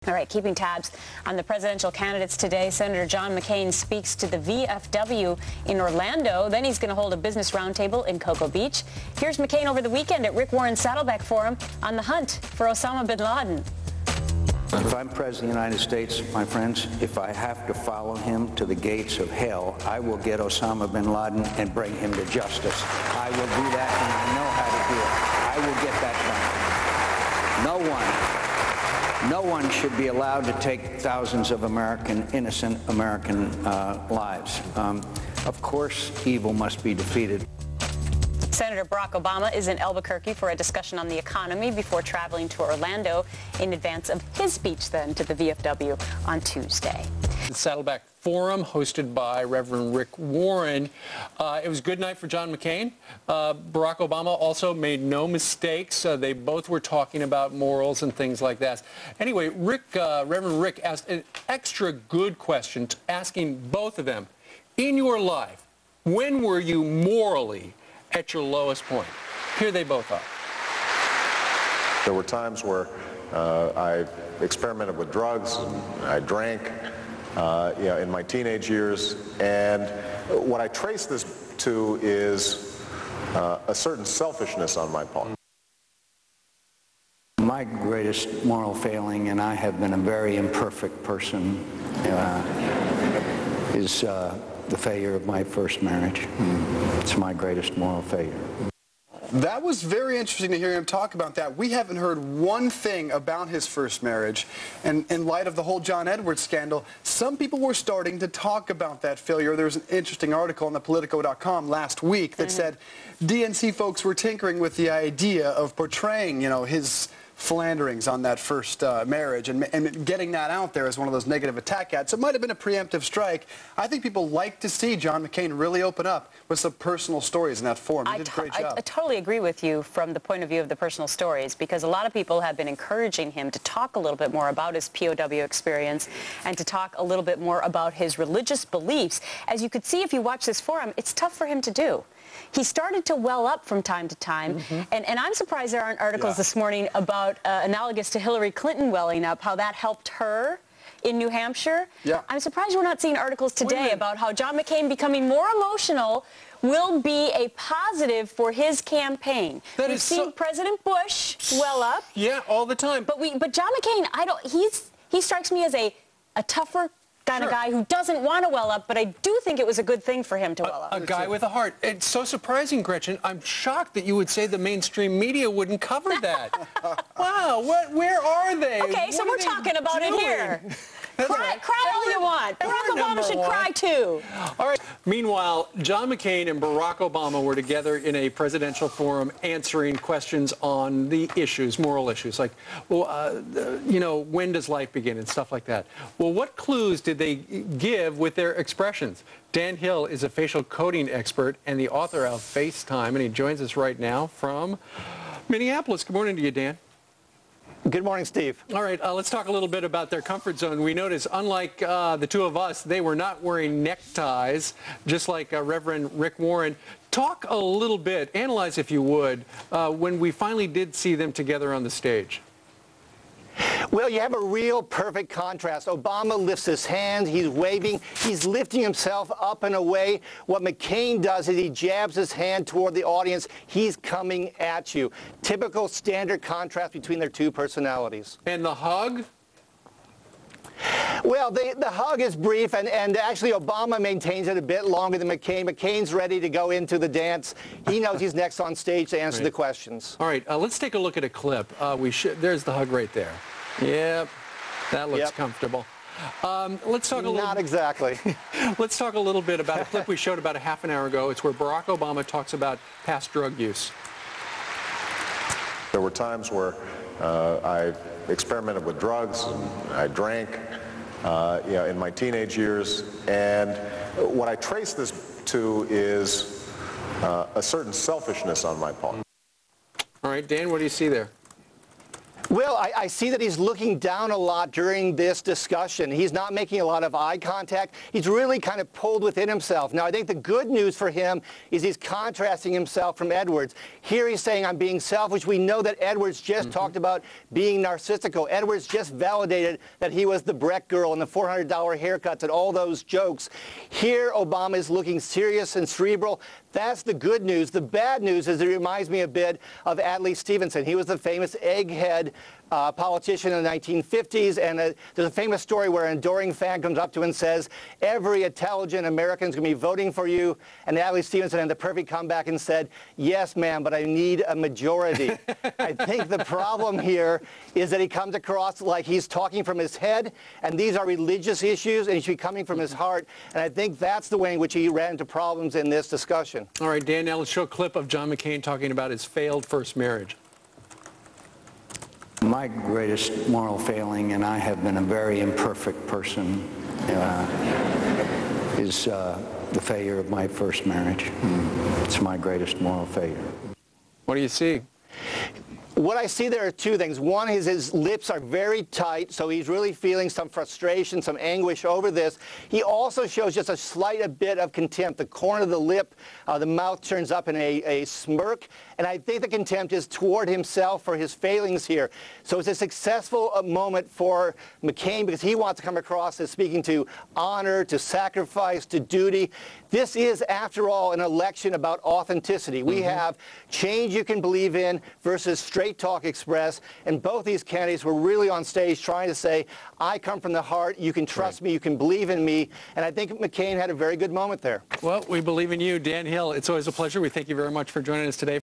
All right, keeping tabs on the presidential candidates today, Senator John McCain speaks to the VFW in Orlando. Then he's going to hold a business roundtable in Cocoa Beach. Here's McCain over the weekend at Rick Warren's Saddleback Forum on the hunt for Osama bin Laden. If I'm President of the United States, my friends, if I have to follow him to the gates of hell, I will get Osama bin Laden and bring him to justice. I will do that, and I know how to do it. I will get that done. No one should be allowed to take thousands of innocent American lives. Of course, evil must be defeated. Senator Barack Obama is in Albuquerque for a discussion on the economy before traveling to Orlando in advance of his speech then to the VFW on Tuesday. The Saddleback Forum hosted by Reverend Rick Warren. It was a good night for John McCain. Barack Obama also made no mistakes. They both were talking about morals and things like that. Anyway, Reverend Rick asked an extra good question, asking both of them, in your life, when were you morally at your lowest point? Here they both are. There were times where I experimented with drugs, I drank, in my teenage years, and what I trace this to is a certain selfishness on my part. My greatest moral failing, and I have been a very imperfect person, is the failure of my first marriage. It's my greatest moral failure. That was very interesting to hear him talk about that. We haven't heard one thing about his first marriage. And in light of the whole John Edwards scandal, some people were starting to talk about that failure. There was an interesting article on thepolitico.com last week that said DNC folks were tinkering with the idea of portraying, his philanderings on that first marriage and getting that out there as one of those negative attack ads. So it might have been a preemptive strike. I think people like to see John McCain really open up with some personal stories in that forum. He did a great job. I totally agree with you from the point of view of the personal stories, because a lot of people have been encouraging him to talk a little bit more about his POW experience and to talk a little bit more about his religious beliefs. As you could see if you watch this forum, it's tough for him to do. He started to well up from time to time, and I'm surprised there aren't articles this morning about analogous to Hillary Clinton welling up, how that helped her in New Hampshire. I'm surprised we're not seeing articles today about how John McCain becoming more emotional will be a positive for his campaign. We've seen President Bush well up. Yeah, all the time. But John McCain, he strikes me as a tougher kind of guy who doesn't want to well up, but I do think it was a good thing for him to well up. A guy with a heart. It's so surprising, Gretchen. I'm shocked that you would say the mainstream media wouldn't cover that. Wow, where are they? Okay, so we're talking about it here. Cry all you want. Barack Obama should cry too. All right. Meanwhile, John McCain and Barack Obama were together in a presidential forum answering questions on the issues, moral issues, like, well, when does life begin and stuff like that. Well, what clues did they give with their expressions? Dan Hill is a facial coding expert and the author of FaceTime, and he joins us right now from Minneapolis. Good morning to you, Dan. Good morning, Steve. All right, let's talk a little bit about their comfort zone. We noticed, unlike the two of us, they were not wearing neckties, just like Reverend Rick Warren. Talk a little bit, analyze if you would, when we finally did see them together on the stage. Well, you have a real perfect contrast. Obama lifts his hand, he's waving, he's lifting himself up and away. What McCain does is he jabs his hand toward the audience. He's coming at you. Typical standard contrast between their two personalities. And the hug? Well, the hug is brief, and actually Obama maintains it a bit longer than McCain. McCain's ready to go into the dance. He knows he's next on stage to answer the questions. All right, let's take a look at a clip. There's the hug right there. Yep, that looks comfortable. Let's talk a little. Not exactly. Let's talk a little bit about a clip we showed about a half an hour ago. It's where Barack Obama talks about past drug use. There were times where I experimented with drugs, I drank, in my teenage years, and what I trace this to is a certain selfishness on my part. All right, Dan, what do you see there? Well, I see that he's looking down a lot during this discussion. He's not making a lot of eye contact. He's really kind of pulled within himself. Now, I think the good news for him is he's contrasting himself from Edwards. Here he's saying, I'm being selfish. We know that Edwards just talked about being narcissical. Edwards just validated that he was the Breck girl and the $400 haircuts and all those jokes. Here, Obama is looking serious and cerebral. That's the good news. The bad news is it reminds me a bit of Adlai Stevenson. He was the famous egghead politician in the 1950s, and there's a famous story where an adoring fan comes up to him and says, every intelligent American is going to be voting for you. And Adlai Stevenson had the perfect comeback and said, yes, ma'am, but I need a majority. I think the problem here is that he comes across like he's talking from his head, and these are religious issues, and he should be coming from his heart. And I think that's the way in which he ran into problems in this discussion. All right, Dan, now let's show a clip of John McCain talking about his failed first marriage. My greatest moral failing, and I have been a very imperfect person, is the failure of my first marriage. It's my greatest moral failure. What do you see? What I see there are two things. One is his lips are very tight, so he's really feeling some frustration, some anguish over this. He also shows just a slight bit of contempt. The corner of the lip, the mouth turns up in a smirk, and I think the contempt is toward himself for his failings here. So it's a successful moment for McCain because he wants to come across as speaking to honor, to sacrifice, to duty. This is, after all, an election about authenticity. We have change you can believe in versus straight talk express, and both these candidates were really on stage trying to say, I come from the heart, you can trust me, you can believe in me, and I think McCain had a very good moment there. Well, we believe in you, Dan Hill. It's always a pleasure. We thank you very much for joining us today.